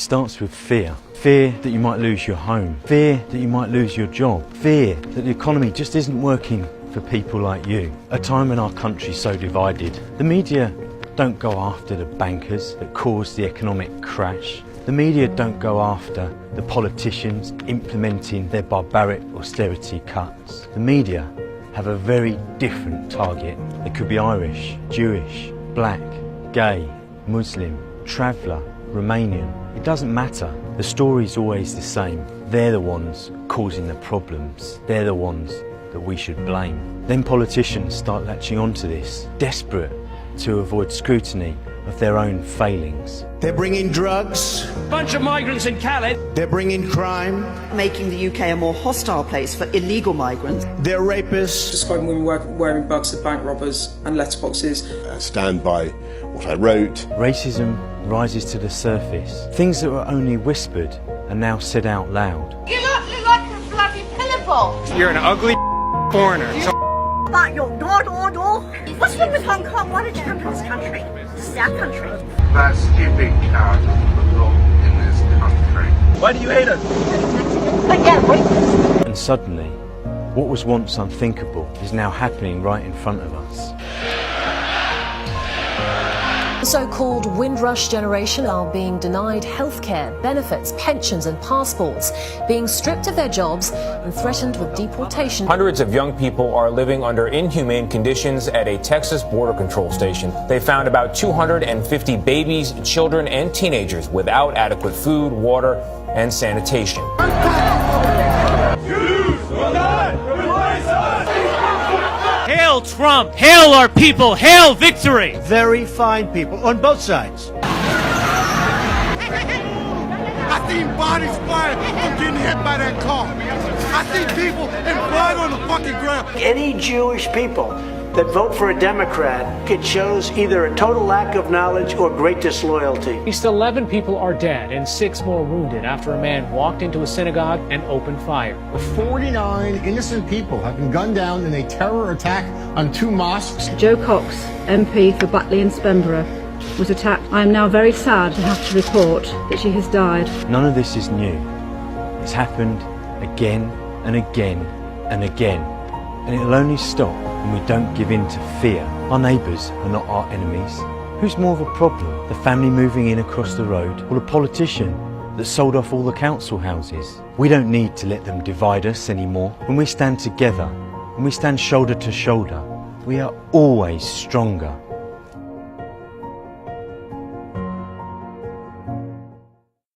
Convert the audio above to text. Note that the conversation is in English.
It starts with fear. Fear that you might lose your home. Fear that you might lose your job. Fear that the economy just isn't working for people like you. A time when our country's so divided. The media don't go after the bankers that caused the economic crash. The media don't go after the politicians implementing their barbaric austerity cuts. The media have a very different target. They could be Irish, Jewish, black, gay, Muslim, traveller, Romanian. It doesn't matter. The story's always the same. They're the ones causing the problems. They're the ones that we should blame. Then politicians start latching onto this, desperate to avoid scrutiny of their own failings. They're bringing drugs. Bunch of migrants in Calais. They're bringing crime. Making the UK a more hostile place for illegal migrants. They're rapists. Describing women wearing bugs as bank robbers and letterboxes. Stand by what I wrote. Racism Rises to the surface. Things that were only whispered are now said out loud. You look like a bloody pillar. You're an ugly foreigner. About your door. What's wrong with Hong Kong? Why did you come to this country? This is our country. That stupid cat belong in this country. Why do you hate us? And suddenly, what was once unthinkable is now happening right in front of us. The so-called Windrush generation are being denied healthcare, benefits, pensions and passports, being stripped of their jobs and threatened with deportation. Hundreds of young people are living under inhumane conditions at a Texas border control station. They found about 250 babies, children and teenagers without adequate food, water and sanitation. Hail Trump! Hail our people! Hail victory! Very fine people on both sides. I seen bodies flying from getting hit by that car. I see people and blood on the fucking ground. Any Jewish people that vote for a Democrat, it shows either a total lack of knowledge or great disloyalty. At least 11 people are dead and 6 more wounded after a man walked into a synagogue and opened fire. 49 innocent people have been gunned down in a terror attack on 2 mosques. Joe Cox, MP for Batley and Spenborough, was attacked. I am now very sad to have to report that she has died. None of this is new. It's happened again and again and again. And it'll only stop when we don't give in to fear. Our neighbours are not our enemies. Who's more of a problem? The family moving in across the road or the politician that sold off all the council houses? We don't need to let them divide us anymore. When we stand together, when we stand shoulder to shoulder, we are always stronger.